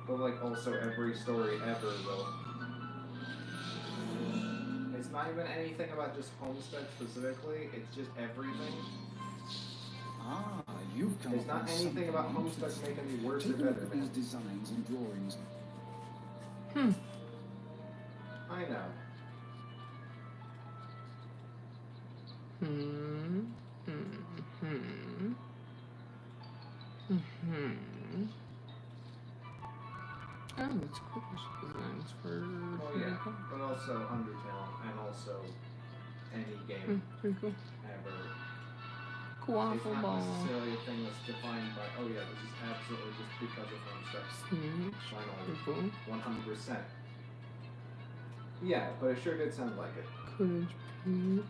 S1: But, like, also every story ever, though. It's not even anything about just Homestead specifically, it's just everything.
S5: Ah, you've come
S1: It's not
S5: across
S1: anything
S5: something
S1: about Homestead
S5: interesting.
S1: making me worse or
S5: Take a
S1: better
S5: look at
S1: than
S5: these designs and drawings.
S1: I know.
S2: Oh, it's cool designs for.
S1: Well, yeah, but also Undertale, and also any game
S2: Pretty cool.
S1: ever. It's
S2: Waffle
S1: not
S2: ball.
S1: necessarily a thing that's defined by, oh yeah, this is absolutely just because of Homestead.
S2: Snitch. Pretty
S1: Finally,
S2: cool.
S1: 100%. Yeah, but it sure did sound like it.
S2: Courage Peach.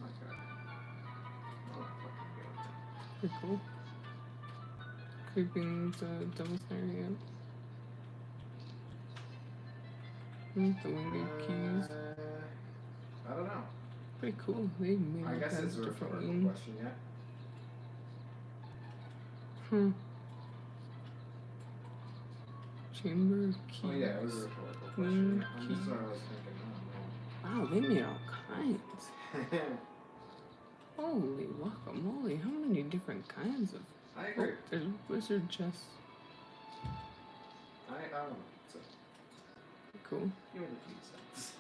S1: Okay. Oh, fucking good.
S2: Pretty cool. Creeping the devil's area. The winged keys.
S1: I don't know.
S2: Pretty cool. They made
S1: I
S2: all
S1: guess
S2: kinds
S1: it's a
S2: of different
S1: rhetorical
S2: wings.
S1: question, yeah.
S2: Chamber of keys.
S1: Oh yeah, it was a rhetorical
S2: Queen
S1: question. I'm just sort of like thinking,
S2: Wow, they made all kinds.
S1: oh man.
S2: Holy guacamole. How many different kinds of.
S1: I agree.
S2: There's wizard chests.
S1: I don't know. So,
S2: Cool.
S1: give it a few cents.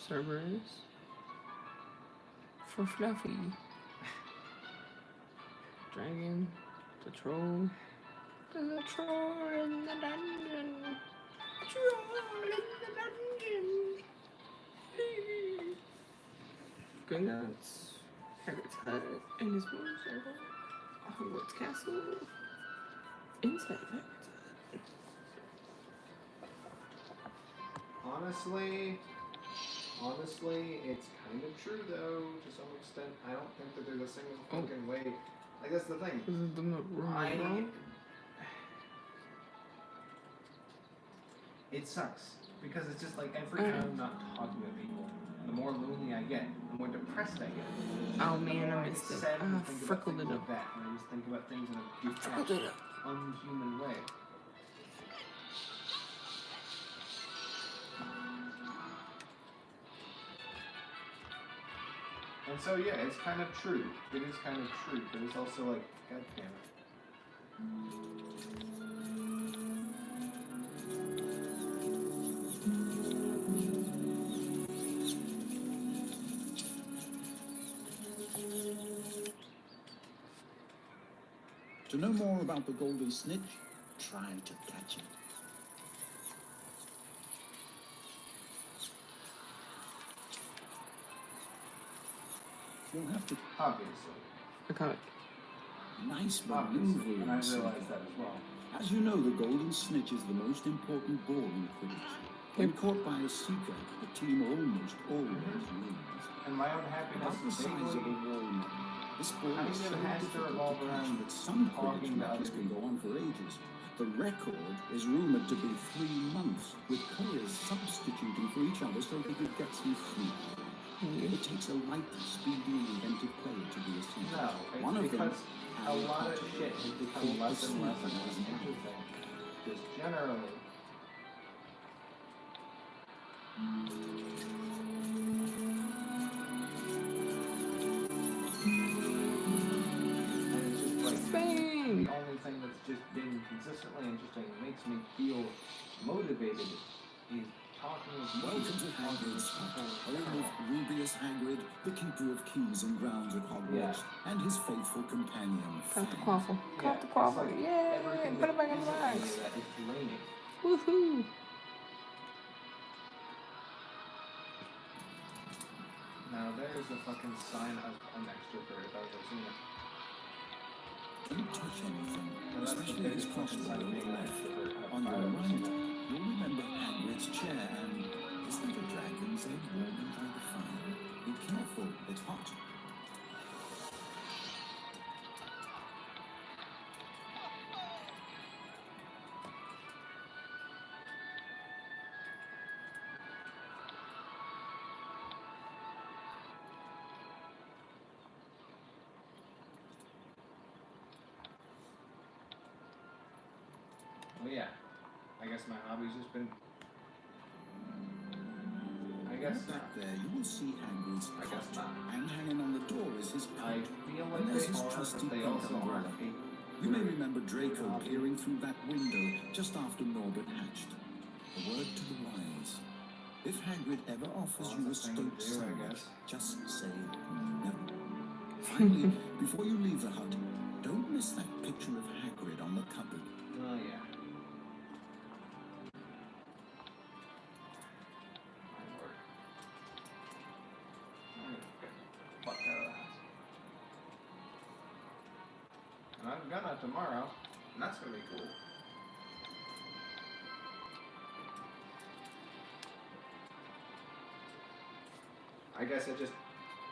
S2: Cerberus. For Fluffy. Dragon. The troll. There's a troll in the dungeon. Troll in the dungeon. Gringotts. Hagrid's hut and his motorcycle. Hogwarts Castle. Inside Hagrid's hut.
S1: Honestly, it's kind of true though, to some extent. I don't think that there's a single fucking way. Like, that's the thing.
S2: Is it the room?
S1: It sucks. Because it's just like every time I'm not talking to people, the more lonely I get, the more depressed I get.
S2: Oh man, I missed it.
S1: Sad to
S2: I
S1: think about
S2: freckled
S1: things
S2: it
S1: like
S2: up.
S1: that, and I just think about things in a
S2: Freckled
S1: detached,
S2: it up.
S1: unhuman way. And so yeah, it's kind of true. It is kind of true, but it's also like, god damn it.
S5: To know more about the golden snitch, try to catch it. You'll have to
S1: Obviously.
S2: I caught it.
S5: nice
S1: Obviously.
S5: maneuvering.
S1: And I realized that as well.
S5: As you know, the golden snitch is the most important ball in Quidditch. When caught by a seeker, the team almost always wins.
S1: And my own happiness
S5: About the
S1: is
S5: size of a
S1: vaguely
S5: walnut, this ball
S1: Having
S5: is
S1: them
S5: so
S1: has to
S5: difficult
S1: revolve
S5: to catch
S1: around
S5: that some
S1: talking
S5: Quidditch
S1: to
S5: matches
S1: other
S5: can go on for ages. The record is rumoured to be 3 months, with players substituting for each other so they could get some sleep. It takes a light, speedy, and inventive player to be a hero.
S1: No,
S5: One
S1: it's
S5: of them,
S1: because a lot of shit has become less and less interesting. Just generally. And it's just like
S2: Bang!
S1: the only thing that's just been consistently interesting and makes me feel motivated is talking with
S5: Welcome to Hagrid's home of Rubius Hagrid, the keeper of keys and grounds at Hogwarts, and his faithful companion,
S2: Got the
S5: Fang.
S2: quaffle. Got the quaffle. Yay! Put it back in the box.
S1: It's raining.
S2: Woohoo!
S1: Now there's a fucking sign of an extra bird if I've ever seen it.
S5: Don't touch anything,
S1: Now that's the
S5: especially his
S1: biggest fucking sign of
S5: crossbow
S1: being an
S5: left.
S1: extra bird
S5: On
S1: I've
S5: your
S1: ever
S5: right,
S1: seen it.
S5: you'll remember Hagrid's chair and is that a dragon's egg warming by the fire? Be careful, it's hot.
S1: Well, yeah. I guess my hobby's just been. I guess
S5: Back
S1: not.
S5: there, you will see Hagrid's
S1: I guess
S5: cot,
S1: not.
S5: and hanging on the door is his
S1: I
S5: pipe.
S1: feel
S5: And
S1: like
S5: there's
S1: they
S5: his
S1: are,
S5: trusty
S1: but they
S5: pink
S1: also
S5: umbrella.
S1: aren't.
S5: You may remember Draco peering through that window just after Norbert hatched. A word to the wise. If Hagrid ever offers
S1: Well,
S5: you a
S1: that's the thing
S5: steak
S1: to do, I
S5: sandwich,
S1: guess.
S5: just say no. Finally, before you leave the hut, don't miss that picture of Hagrid on the cupboard.
S1: Oh, yeah. My lord. I'm gonna get the fuck out of the house. And I'm gonna tomorrow, and that's gonna be cool. I guess I just.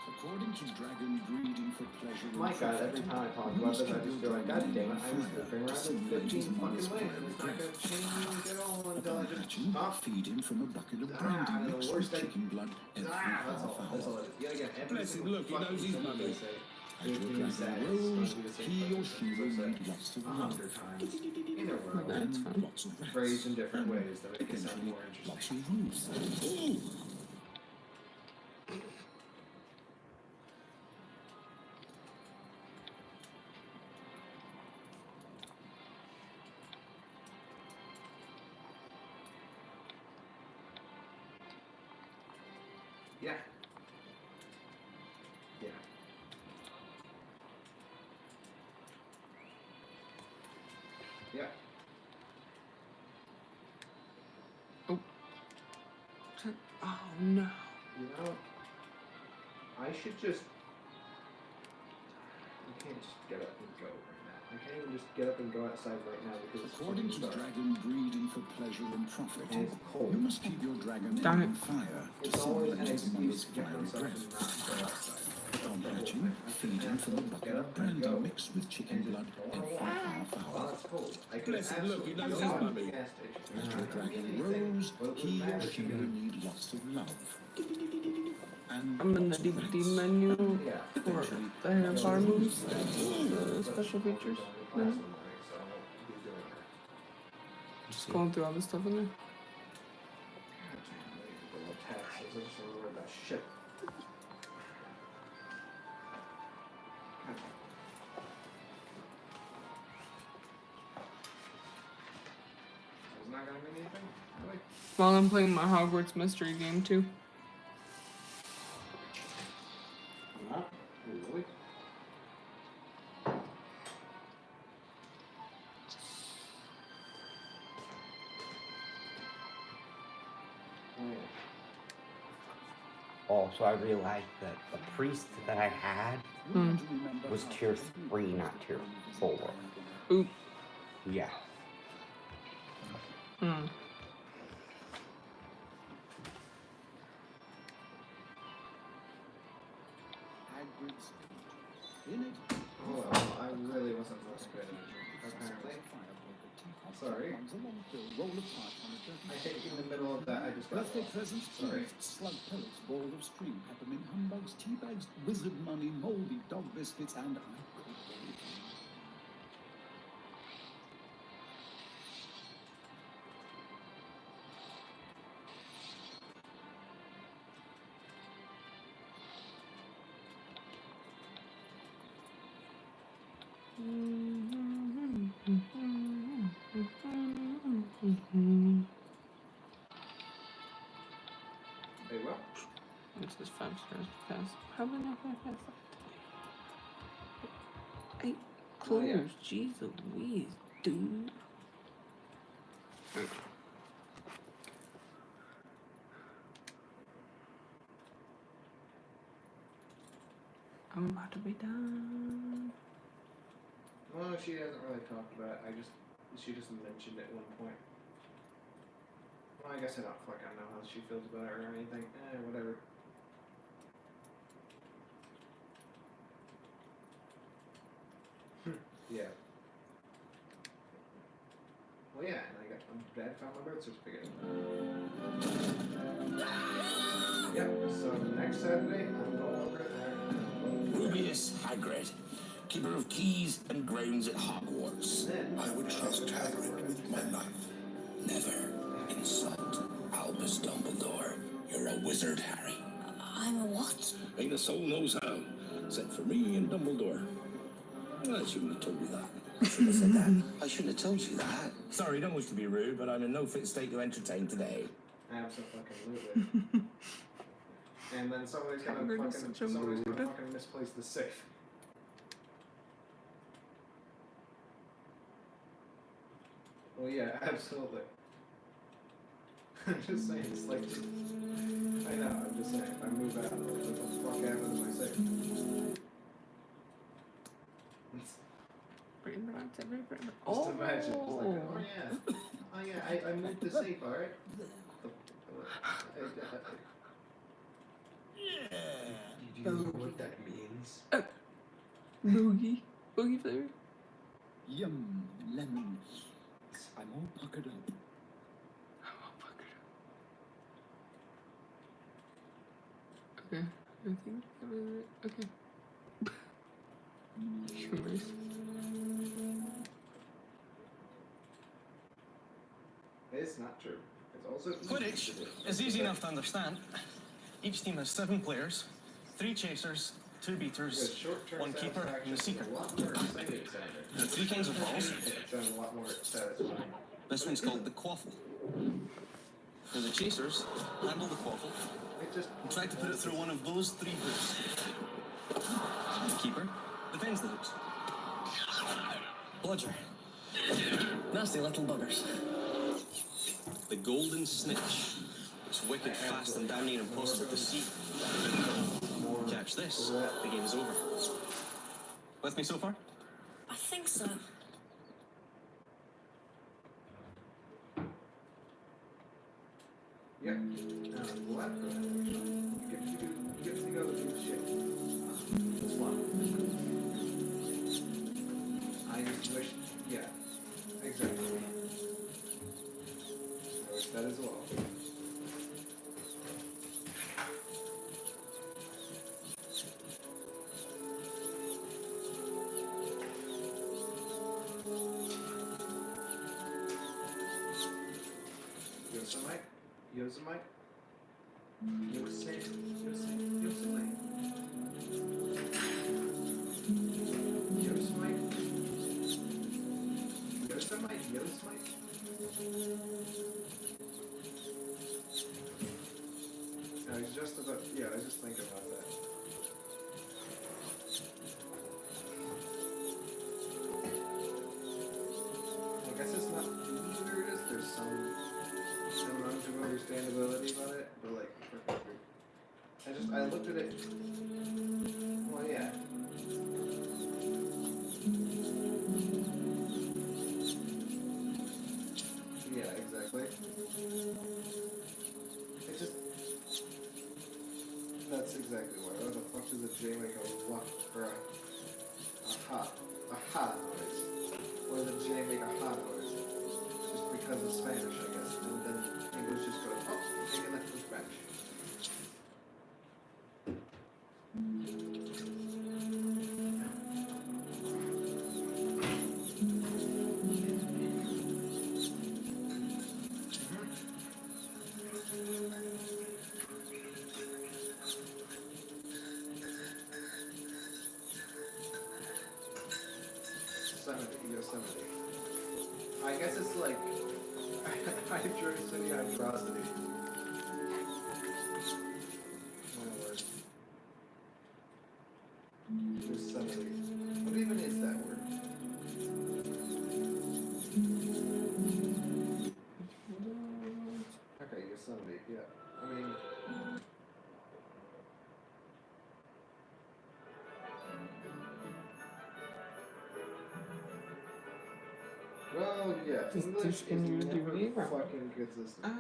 S5: According to dragon breeding for pleasure and
S10: My God, every
S5: profit,
S10: time I talk
S5: you
S10: about
S5: must
S10: this, I
S5: keep
S10: just
S5: your
S10: feel like,
S5: dragon
S10: God damn it,
S5: on
S10: I was
S5: fire
S10: goofing
S5: to
S10: around with
S5: simulate
S10: 15
S5: his mother's
S10: fucking ways.
S5: fiery
S10: It's not
S5: breath.
S10: gonna change at all until I
S5: Upon
S10: just
S5: hatching,
S10: stop.
S5: feed him from a bucket of brandy
S10: and the
S5: mixed
S10: worst
S5: with
S10: thing-
S5: chicken blood every
S10: That's
S5: half
S10: all. That's
S5: hour.
S10: all it is. Yet again, every
S3: Bless him,
S10: single
S3: look, he knows
S10: fucking
S3: he's
S10: thing
S3: mummy.
S10: they say.
S5: As your
S10: Good news,
S5: dragon
S10: sad, it's
S5: grows,
S10: gonna be the same
S5: he or
S10: fucking
S5: she
S10: thing.
S5: will
S10: So
S5: need
S10: it's
S5: lots of
S10: like
S5: love
S10: 100 times in a row.
S2: That's
S5: and
S2: fun.
S5: lots of rest.
S10: Phrased in different
S5: and
S10: ways that make it sound
S5: eventually
S10: more interesting.
S5: lots of rules.
S10: Yeah. Yeah. Yeah.
S2: Oh no.
S10: You know, I should just. I can't just get up and go right now. I can't even just get up and go outside right now because it's
S5: According to
S10: fucking dark.
S5: dragon breeding for pleasure and profit,
S10: And it's cold.
S5: you must keep your dragon
S2: Darn
S5: on
S2: it.
S5: fire to
S10: It's always
S5: simulate
S10: an
S5: his mother's
S10: excuse to get
S5: fiery
S10: myself
S5: breath.
S10: to not go outside.
S5: Upon
S10: That's the whole
S5: hatching,
S10: thing. I
S5: feed him from a
S10: just
S5: bucket
S10: get
S5: of
S10: up and
S5: brandy
S10: go.
S5: mixed with chicken
S10: And just
S5: blood
S10: go
S5: every
S10: around.
S5: half
S10: Well,
S5: hour.
S10: it's cold. I could
S3: Bless him, look, he knows
S10: absolutely
S3: his
S10: go to
S3: mummy.
S10: the gas station.
S5: As your dragon
S10: Anything,
S5: grows,
S10: but it
S5: he
S10: would
S5: or
S10: matter
S5: she
S10: to
S5: will
S10: me.
S5: need lots of love. And
S2: I'm in the
S5: lots of
S2: DVD
S5: rest.
S2: menu
S10: Yeah.
S2: for
S5: Eventually,
S2: the Harry Potter movies.
S10: But
S2: Special
S10: I'll be
S2: features.
S10: going to class in the morning, so I won't be doing that.
S2: Just going through all this stuff in there.
S10: God damn, I need to go to taxes. I just remember that shit. God. It's not gonna mean anything? Really?
S2: While I'm playing my Hogwarts mystery game too.
S10: Not really. Oh, yeah.
S11: Also, I realized that the priest that I had was tier 3, not tier 4.
S2: Oop.
S11: Yeah.
S2: Hmm.
S5: Hagrid's coat. In it,
S10: Oh, well, I really wasn't supposed to pay attention, apparently.
S1: Sorry.
S5: Comes along to roll apart on a dirty
S1: I hit you in the middle of that. I just got
S5: birthday
S1: lost.
S5: presents,
S1: Sorry.
S5: slug pellets, ball of string, peppermint humbugs, tea bags, wizard money, moldy dog biscuits, and I could wait.
S1: Hey, well.
S2: This is 5 stars because probably not 5 stars. 8 clues.
S1: Oh, yeah.
S2: Jeez Louise, dude. I'm about to be done.
S1: Well, she hasn't really talked about it. She just mentioned it at one point. Well, I guess I don't fucking know how she feels about it or anything. Whatever. Yeah. Well, yeah, and Dad found my birth certificate. Yep, so next Saturday, I'm going over there.
S7: Rubius Hagrid, keeper of keys and grounds at Hogwarts.
S6: I would trust Hagrid with my life.
S7: Never insult Albus Dumbledore. You're a wizard, Harry.
S8: I'm a what?
S7: Ain't a soul knows how, except for me and Dumbledore. I shouldn't have told you that. I shouldn't have said that. I shouldn't have told you that. Sorry, don't wish to be rude, but I'm in no fit state to entertain today.
S1: Absolutely. And then somebody's gonna fucking misplace the safe. Well, yeah, absolutely. I'm just saying, it's like, I know, I'm just saying, if I move out, what the fuck happened to my safe? Just imagine, it's like, oh yeah, I moved the safe, alright?
S11: Do you know what that means?
S2: Boogie flavor?
S5: Yum, lemon. I'm all puckered up.
S2: Okay, I think that was it. Okay. Humors.
S1: It's not true. It's also
S9: Quidditch is easy enough to understand. Each team has 7 players, 3 chasers, 2 beaters, 1 keeper, and a seeker. There are 3 kinds of balls.
S1: Sounds a lot more satisfying.
S9: This one's called the quaffle. For the chasers, handle the quaffle and try to put it through one of those 3 hoops. The keeper defends the hoops. Bludger. Nasty little buggers. The golden snitch. It's wicked fast and damn near impossible to see. Catch this, the game is over. With me so far?
S8: I think so.
S1: Yep. What? You get to go to do shit. It's fun. I just wish, yeah, exactly. I wish that as well. Yosemite? Yosemite? Yosemite? Yosemite? Yosemite? I was just about, yeah, I was just thinking about that. I guess it's not the weirdest, there's some amount of understandability about it, but like, I looked at it, well, yeah. Yeah, exactly. It just, that's exactly why. Why the fuck does a J make a what or a ha noise? Why does a J make a ha noise? because of Spanish, I guess. And then English just goes, oh, taking that from Spanish. Yosemite. I guess it's like hydrocity, hydrosity. My word. Yosemite. What even is that word? Okay, Yosemite, yeah. I mean... Well, yeah, English is never fucking consistent.
S2: Okay.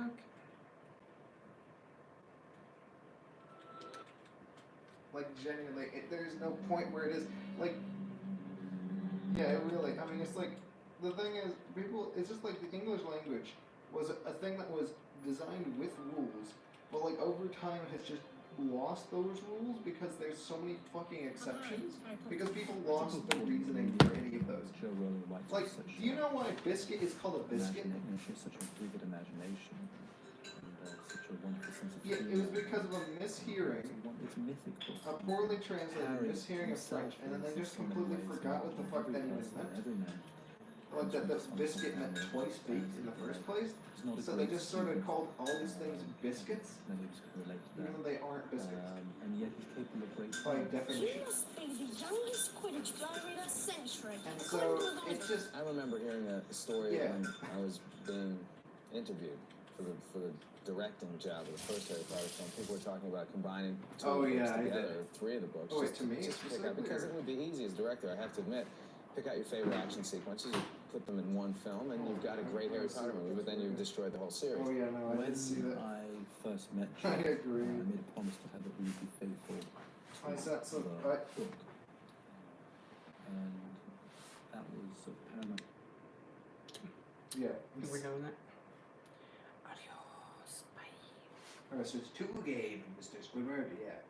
S1: Like, genuinely, there's no point where it is, like, yeah, it really, I mean, it's like, the thing is, people, it's just like the English language was a thing that was designed with rules, but, like, over time has just lost those rules because there's so many fucking exceptions, because people lost the reasoning for any of those. Like, do you know why biscuit is called a biscuit?
S5: Such a vivid imagination. Such a wonderful sense of
S1: Yeah, it was because of a mishearing, a poorly translated mishearing of French, and then they just completely forgot what the fuck that even meant. Like that biscuit meant twice baked in the first place, so they just sort of called all these things biscuits, even though they aren't biscuits.
S5: And yet he's capable of great
S1: by definition.
S8: You must be the youngest Quidditch player in a century.
S1: And so it's just.
S12: I remember hearing a story when I was being interviewed for the directing job of the first Harry Potter film. People were talking about combining two books together, three of the books.
S1: Oh, wait, to me,
S12: just pick out, because it would be easy as director, I have to admit. Pick out your favorite action sequences, you put them in one film, and you've got a great Harry Potter movie, but then you've destroyed the whole series.
S1: Oh yeah, no, I did see that.
S5: I first met you,
S1: I agree.
S5: I made a promise to her that we would be faithful to
S1: I said so,
S5: the
S1: but...
S5: book. And that was paramount.
S1: Yeah.
S2: We're doing that. Adios. Bye.
S1: Alright, so it's 2 game, Mr. Squidward, yeah.